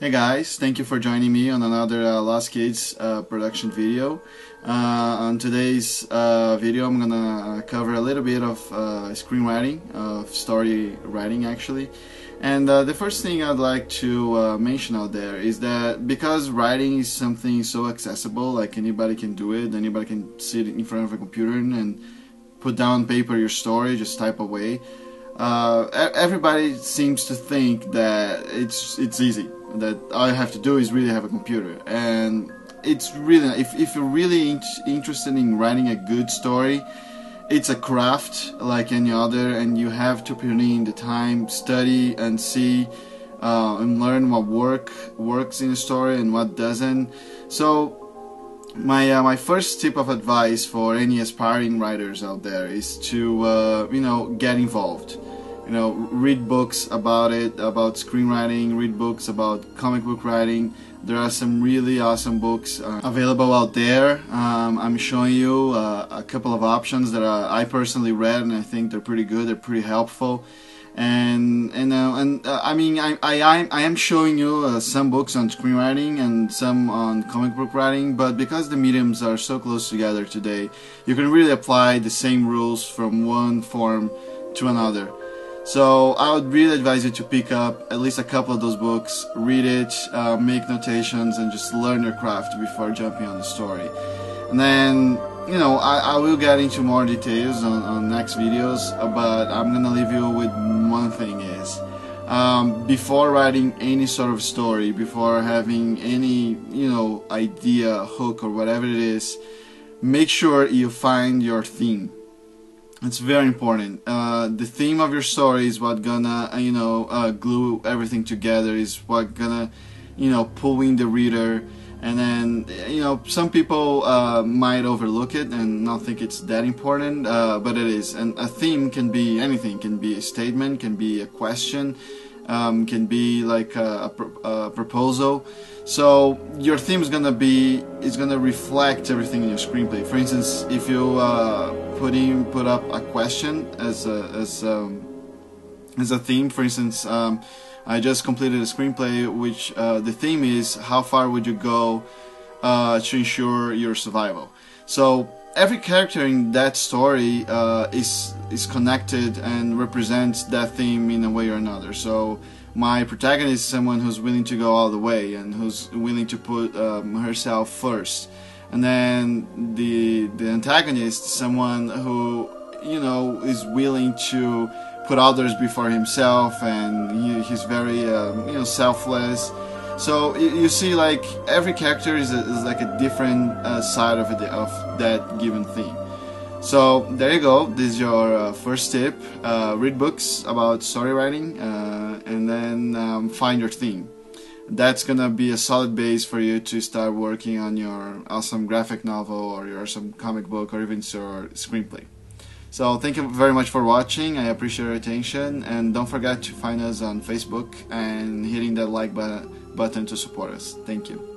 Hey guys, thank you for joining me on another Lost Kids production video. On today's video I'm gonna cover a little bit of screenwriting, of story writing actually. And the first thing I'd like to mention out there is that because writing is something so accessible, like anybody can do it, anybody can sit in front of a computer and put down on paper your story, just type away. Everybody seems to think that it's easy, that all you have to do is really have a computer, and it's really, if you're really interested in writing a good story, it's a craft like any other, and you have to put in the time, study and see and learn what works in a story and what doesn't. So my first tip of advice for any aspiring writers out there is to get involved. Read books about it, about screenwriting, read books about comic book writing. There are some really awesome books available out there. I'm showing you a couple of options that I personally read, and I think they're pretty good, they're pretty helpful. I mean, I am showing you some books on screenwriting and some on comic book writing, but because the mediums are so close together today, you can really apply the same rules from one form to another. So I would really advise you to pick up at least a couple of those books, read it, make notations, and just learn your craft before jumping on the story. And then, I will get into more details on next videos, but I'm gonna leave you with one thing is, before writing any sort of story, before having any, idea, hook, or whatever it is, make sure you find your theme. It's very important. The theme of your story is what gonna, glue everything together, is what gonna, pull in the reader. And then, some people might overlook it and not think it's that important, but it is. And a theme can be anything. Can be a statement, can be a question, can be like a proposal. So your theme is gonna reflect everything in your screenplay. For instance, if you put up a question as a theme, for instance, I just completed a screenplay which the theme is how far would you go to ensure your survival. So every character in that story is connected and represents that theme in a way or another. So my protagonist is someone who's willing to go all the way and who's willing to put herself first. And then the antagonist is someone who is willing to put others before himself, and he's very selfless. So you see, like, every character is like a different side of that given theme. So there you go. This is your first tip. Read books about story writing, and then find your theme. That's gonna be a solid base for you to start working on your awesome graphic novel or your awesome comic book or even your screenplay. So thank you very much for watching. I appreciate your attention, and don't forget to find us on Facebook and hitting that like button to support us. Thank you.